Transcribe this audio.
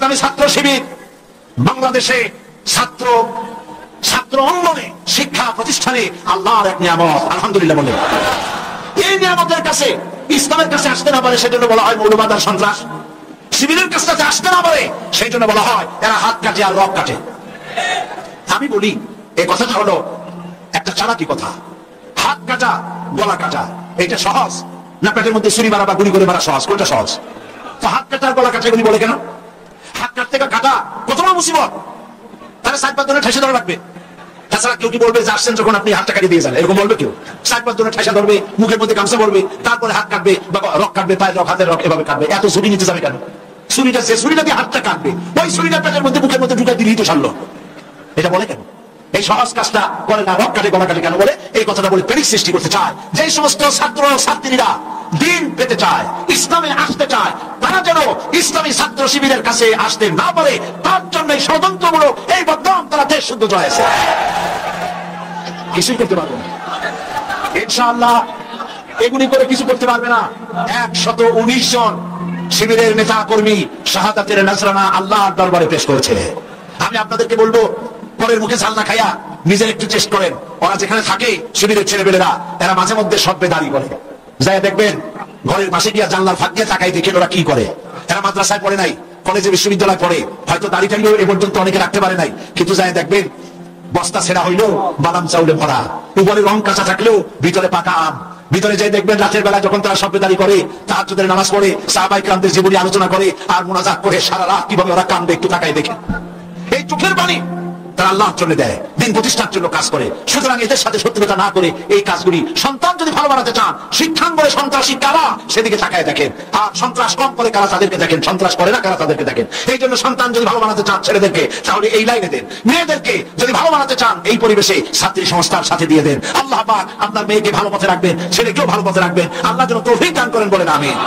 ইসলামী ছাত্র শিবির বাংলাদেশে ছাত্র উন্নয়নে শিক্ষা প্রতিষ্ঠানে আল্লাহর এক নিয়ামত, আলহামদুলিল্লাহ বলে। এই নিয়ামতের কাছে ইসলামের কাছে আসতে না পারে সেজন্য বলা হয় মৌলবাদ আর সন্ত্রাস। শিবিরের কাছে আসতে না পারে সেই জন্য বলা হয় এরা হাত কাটে আর রক কাটে। আমি বলি এই কথাটা হলো একটা চালাকি কথা। হাত কাটা গলা কাটা এটা সহজ না পেটের মধ্যে ছুরি মারা বা গুলি করে মারা সহজ? কোনটা সহজ? তো হাত কাটা আর গলা কাটা এগুলি বলে কেন? হাত কাটতে কাটা কত বড় মুসিবত, তাহলে 4-5 জনের ঠেসে ধরা লাগবে। তাছাড়া কেউ কি বলবে যে আসছেন যখন আপনি হাতটা কাটিয়ে দিয়ে যান, এরকম বলবে কেউ? 4-5 জনের ঠেসা ধরবে, মুখের মধ্যে গামছা পরবে, তারপরে হাত কাটবে বা রক কাটবে, পায়ের রক হাতের রক এভাবে কাটবে। এত ছুরি নিতে যাবে কেন? ছুরিটা যে ছুরিটা দিয়ে হাতটা কাটবে ওই ছুরিটা পেটের মধ্যে মুখের মধ্যে ঢুকাই দিলেই তো সারলো। এটা বলে কেন? এই সহজ কাজটা করে না, রক কাটে গলা কাটে কেন বলে? এই কথাটা বলে প্যানিক সৃষ্টি করতে চায়। যে সমস্ত ছাত্র ছাত্রীরা দিন পেতে চায়, ইসলামে আসতে চায়, তারা যেন ইসলামী ছাত্র শিবিরের কাছে আসতে না পারে তার জন্য ষড়যন্ত্রমূলক এই বদনাম তারা দেশ শুদ্ধ জয়েছে। কিছুই করতে পারবে না ইনশাআল্লাহ, এগুলি করে কিছু করতে পারবে না। 119 জন শিবিরের নেতা কর্মী শাহাদাতের নজরানা আল্লাহর দরবারে পেশ করেছে। আমি আপনাদেরকে বলবো পরের মুখে ঝাল না খাইয়া নিজের একটু চেষ্টা করেন। ওরা যেখানে থাকে শিবিরের ছেলেবেলেরা এরা মাঝে মধ্যে সব্বে দাঁড়িয়ে করে যাই দেখবেন ঘরের পাশে গিয়া জানলার ফাঁক দিয়ে তাকাই দেখেন ওরা কি করে। এরা মাদ্রাসায় পড়ে নাই, কলেজে বিশ্ববিদ্যালয় পড়ে, হয়তো দাড়ি টাড়িও এ পর্যন্ত অনেকে রাখতে পারে নাই, কিন্তু যাই দেখবেন বস্তা ছেঁড়া হইলেও বাদাম চাউলে ভরা, উপরে রং কাঁচা থাকলেও ভিতরে পাকা আম। ভিতরে যাই দেখবেন রাতের বেলা যখন তারা সব্বেদারি করে, তাহাজ্জুদের নামাজ পড়ে, সাহাবায়ে কেরামদের জীবনী আলোচনা করে আর মুনাজাত করে সারা রাত কিভাবে ওরা কান্দে একটু তাকাই দেখেন। এই চোখের পানি তারা আল্লাহর জন্য দেয়, দিন প্রতিষ্ঠার জন্য কাজ করে। সুতরাং এদের সাথে শত্রুতা না করে এই কাজগুলি, সন্তান যদি ভালো বানাতে চান, শিক্ষাঙ্গনে সন্ত্রাসী কারা সেদিকে তাকায় দেখেন, আর সন্ত্রাস কম করে কারা তাদেরকে দেখেন, সন্ত্রাস করে না কারা তাদেরকে দেখেন। এই জন্য সন্তান যদি ভালো বানাতে চান ছেলেদেরকে, তাহলে এই লাইনে দেন। মেয়েদেরকে যদি ভালো বানাতে চান এই পরিবেশে ছাত্রী সংস্থার সাথে দিয়ে দেন। আল্লাহ পাক আপনার মেয়েকে ভালো পথে রাখবেন, ছেলেকেও ভালো পথে রাখবেন। আল্লাহ যেন তৌফিক দান করেন বলেন আমিন।